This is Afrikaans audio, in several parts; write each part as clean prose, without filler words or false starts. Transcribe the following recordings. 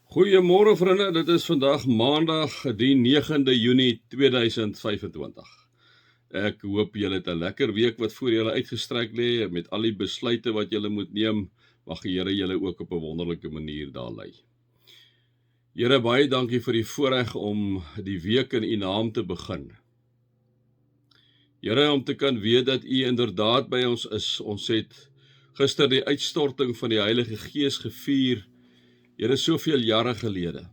Goeiemôre vriende, dit is vandag maandag die 9de Junie 2025. Ek hoop julle het 'n lekker week wat voor julle uitgestrek lê met al die besluite wat julle moet neem. Mag die Here julle ook op 'n wonderlike manier daar lei. Here, baie dankie vir die voorreg om die week in U naam te begin. Here, om te kan weet dat U inderdaad by ons is. Ons het gister die uitstorting van die Heilige Gees gevier. Here, soveel jare gelede.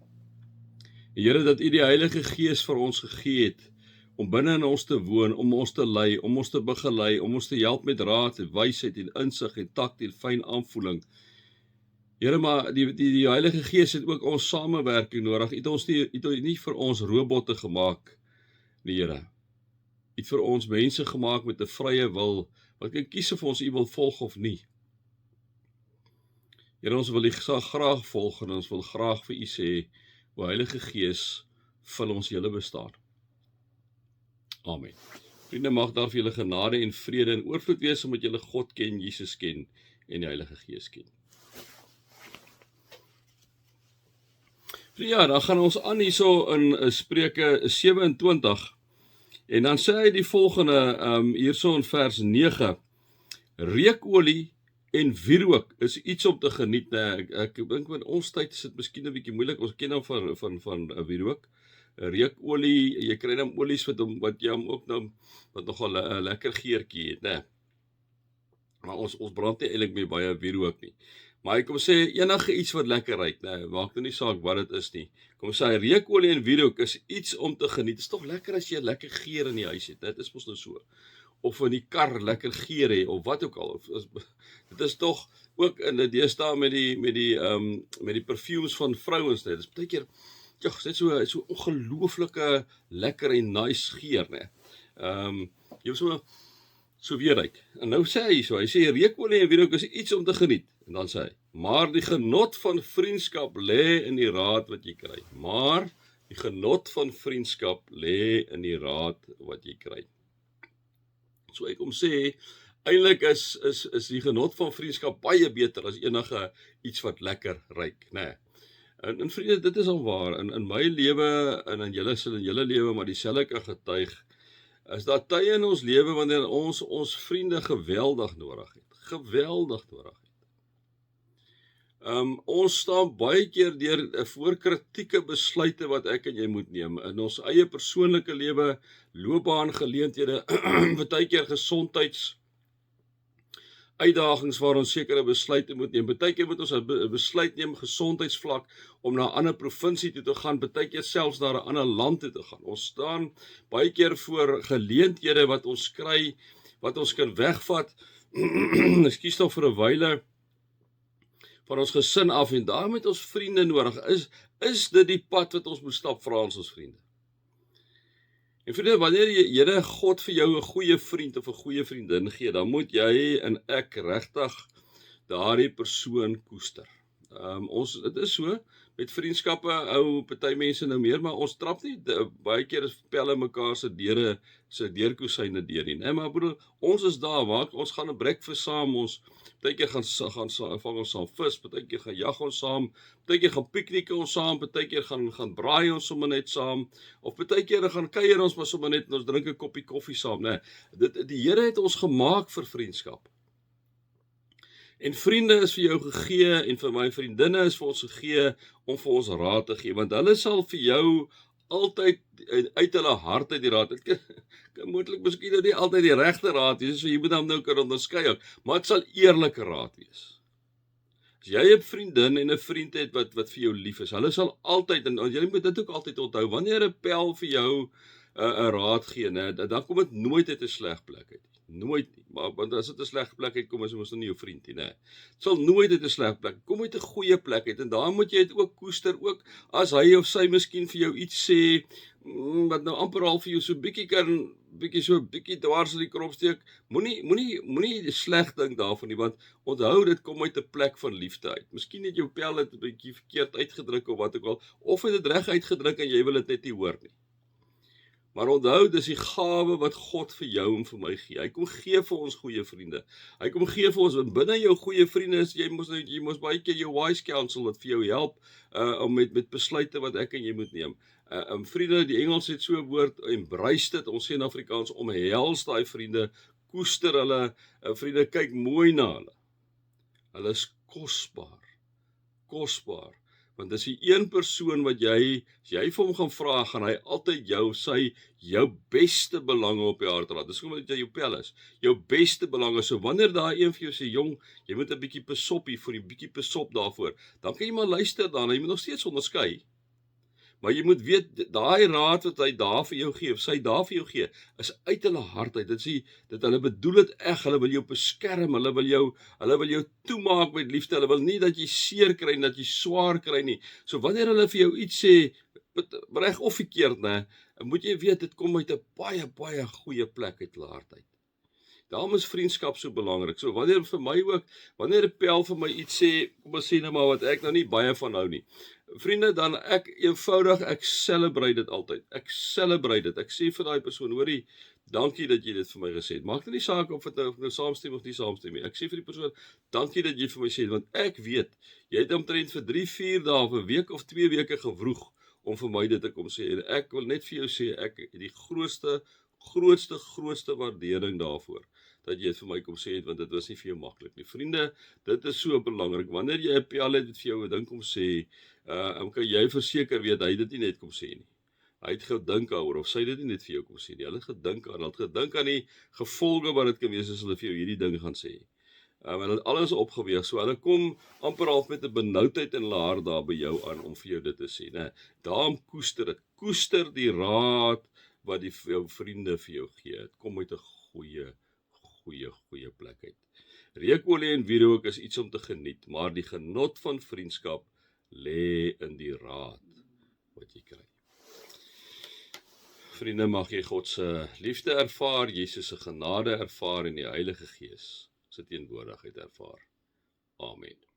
Here, dat U die Heilige Gees vir ons gegee het, om binne in ons te woon, om ons te lei, om ons te begelei, om ons te help met raad, wysheid en insig en takt en fyn aanvoeling. Here, maar die Heilige Gees het ook ons samewerking nodig. U het nie vir ons robotte gemaak, nie, Here. U het vir ons mense gemaak met 'n vrye wil, wat kan kies of ons U wil volg of nie. Here, ons wil U graag volg en ons wil graag vir U sê, o Heilige Gees, vul ons hele bestaan. Amen. Vriende, mag daar vir julle genade en vrede en oorvloed wees, omdat julle God ken, Jesus ken en die Heilige Gees ken. Ja, dan gaan ons aan hierso in Spreuke 27, en dan sê hy die volgende, hierso in vers 9, reukolie en wierook is iets om te geniet. Ek dink in ons tyd is dit miskien 'n bietjie moeilik. Ons ken nou van wierook. Reukolie, jy kry dan olies wat jy ook nou wat nogal 'n lekker geurtjie het, né? Maar ons brand nie eintlik meer baie wierook nie. Maar ek kom sê enige iets wat lekker ruik, né? Maak nou nie saak wat dit is nie. Kom sê reukolie en wierook is iets om te geniet. Dit is tog lekker as jy 'n lekker geur in die huis het. Dit is mos nou so. Of in die kar lekker geur hê, of wat ook al. Dit is tog ook in die deesdae met die perfumes van vrouens, net. Dit is baie keer, dit is so ongelooflike lekker en nice geur, né. Jy so weer ryk. En nou sê hy sê reukolie en wierook is iets om te geniet. En dan sê hy, maar die genot van vriendskap lê in die raad wat jy kry. Maar die genot van vriendskap lê in die raad wat jy kry. So ek kom sê, eintlik is die genot van vriendskap baie beter as enige iets wat lekker ruik, né? En vriende, dit is al waar, in my lewe, en in julle sal in julle lewe, maar dieselfde kan getuig, is daar tye in ons lewe wanneer ons vriende geweldig nodig het. Ons staan baie keer voor kritieke besluite wat ek en jy moet neem, in ons eie persoonlike lewe, loopbaangeleenthede, baie keer gesondheids uitdagings waar ons sekere besluite moet neem. Baie keer moet ons 'n besluit neem gesondheidsvlak om na 'n ander provinsie toe te gaan, baie keer selfs na 'n ander land toe te gaan. Ons staan baie keer voor geleenthede wat ons kry, wat ons kan wegvat, ekskuus tog vir 'n wyle, van ons gesin af, en daarom het ons vriende nodig. Is dit die pad wat ons moet stap, vra ons vriende? En vriende, wanneer Here God vir jou 'n goeie vriend of 'n goeie vriendin gee, dan moet jy en ek regtig daardie persoon koester. Dit is so, met vriendskappe hou party mense nou meer, maar ons trap nie baie keer pelle mekaar se deurkosyne deur nie, né? Maar broer, ons is daar, ons gaan 'n breakfast saam, ons baie keer gaan vang ons saam vis, baie keer gaan jag ons saam, baie keer gaan piknik ons saam, baie keer gaan braai ons sommer net saam, of baie keer gaan kuier ons maar sommer net en ons drink 'n koppie koffie saam, né? Die Here het ons gemaak vir vriendskap. En vriende is vir jou gegee, en vir my vriendinne is vir ons gegee, om vir ons raad te gee, want hulle sal vir jou altyd uit hulle hart uit die raad, dit kan moontlik miskien nou nie altyd die regte raad wees, so jy moet hom nou kan onderskei, maar dit sal eerlike raad wees. As jy 'n vriendin en 'n vriend het wat vir jou lief is, hulle sal altyd, en jy moet dit ook altyd onthou, wanneer 'n pel vir jou 'n raad gee, né, dan kom dit nooit uit 'n sleg plek uit. Nooit nie, maar want as dit 'n sleg plek uitkom, is ons nie jou vriend nie, né. Dit sal nooit uit 'n sleg plek kom, uit 'n goeie plek uit, en daar moet jy dit ook koester, ook as hy of sy miskien vir jou iets sê, wat nou amper al vir jou so bietjie dwars in die krop steek, moenie sleg dink daarvan nie, want onthou, dit kom uit 'n plek van liefde uit. Miskien het jou pel dit 'n bietjie verkeerd uitgedruk of wat ook al, of het dit reg uitgedruk en jy wil dit net nie hoor nie. Maar onthou, dis die gawe wat God vir jou en vir my gee. Hy kom gee vir ons goeie vriende. Hy kom gee vir ons, binne jou goeie vriende is, jy mos baie keer jou wise counsel wat vir jou help, om met besluite wat ek en jy moet neem. Vriende, die Engels het so 'n woord, embrace dit, ons sê in Afrikaans, omhels daai vriende, koester hulle, vriende, kyk mooi na hulle. Hulle is kosbaar, want dis die een persoon wat as jy vir hom gaan vra, gaan hy altyd jou beste belange op die hart laat. Dis hoe dit jou pel is, jou beste belange. So wanneer daai een vir jou sê, jong, jy moet 'n bietjie pasop hier, vir die bietjie pasop daarvoor, dan kan jy maar luister daarna, jy moet nog steeds onderskei. Maar jy moet weet, daai raad wat hy daar vir jou gee, of sy daar vir jou gee, is uit hulle hart uit. Dit hulle bedoel dit reg, hulle wil jou beskerm, hulle wil jou toemaak met liefde, hulle wil nie dat jy seer kry en dat jy swaar kry nie. So wanneer hulle vir jou iets sê, reg of verkeerd, moet jy weet, dit kom uit 'n baie goeie plek uit hulle hart uit. Daarom is vriendskap so belangrik. So wanneer vir my ook, wanneer 'n pel vir my iets sê, kom ons sê nou maar wat ek nou nie baie van hou nie. Vriende, dan ek celebrate dit altyd. Ek celebrate dit. Ek sê vir daai persoon, hoorie, dankie dat jy dit vir my gesê het. Maak nie saak of dit nou saamstem of nie saamstem nie. Ek sê vir die persoon, dankie dat jy vir my sê het, want ek weet, jy het omtrent vir 3-4 dae of 'n week of 2 weke gewroeg om vir my dit te kom sê. En ek wil net vir jou sê, ek het die grootste waardering daarvoor, dat jy het vir my kom sê het, want dit was nie vir jou maklik nie. Vriende, dit is so belangrik. Wanneer jy 'n pel het vir jou 'n ding kom sê, kan jy verseker weet, hy het dit nie net kom sê nie. Hy het gedink daaroor, of sy dit nie net vir jou kom sê nie. Hulle het gedink aan die gevolge wat dit kan wees as hulle vir jou hierdie ding gaan sê. En hulle het alles opgeweeg, so hulle kom amper half met 'n benoudheid in hulle hart daar by jou aan, om vir jou dit te sê, né? Daarom koester dit. Koester die raad wat jou vriende vir jou gee. Dit kom uit 'n goeie plek uit. Reukolie en wierook is iets om te geniet, maar die genot van vriendskap lê in die raad wat jy kry. Vriende, mag jy God se liefde ervaar, Jesus se genade ervaar en die Heilige Gees se teenwoordigheid ervaar. Amen.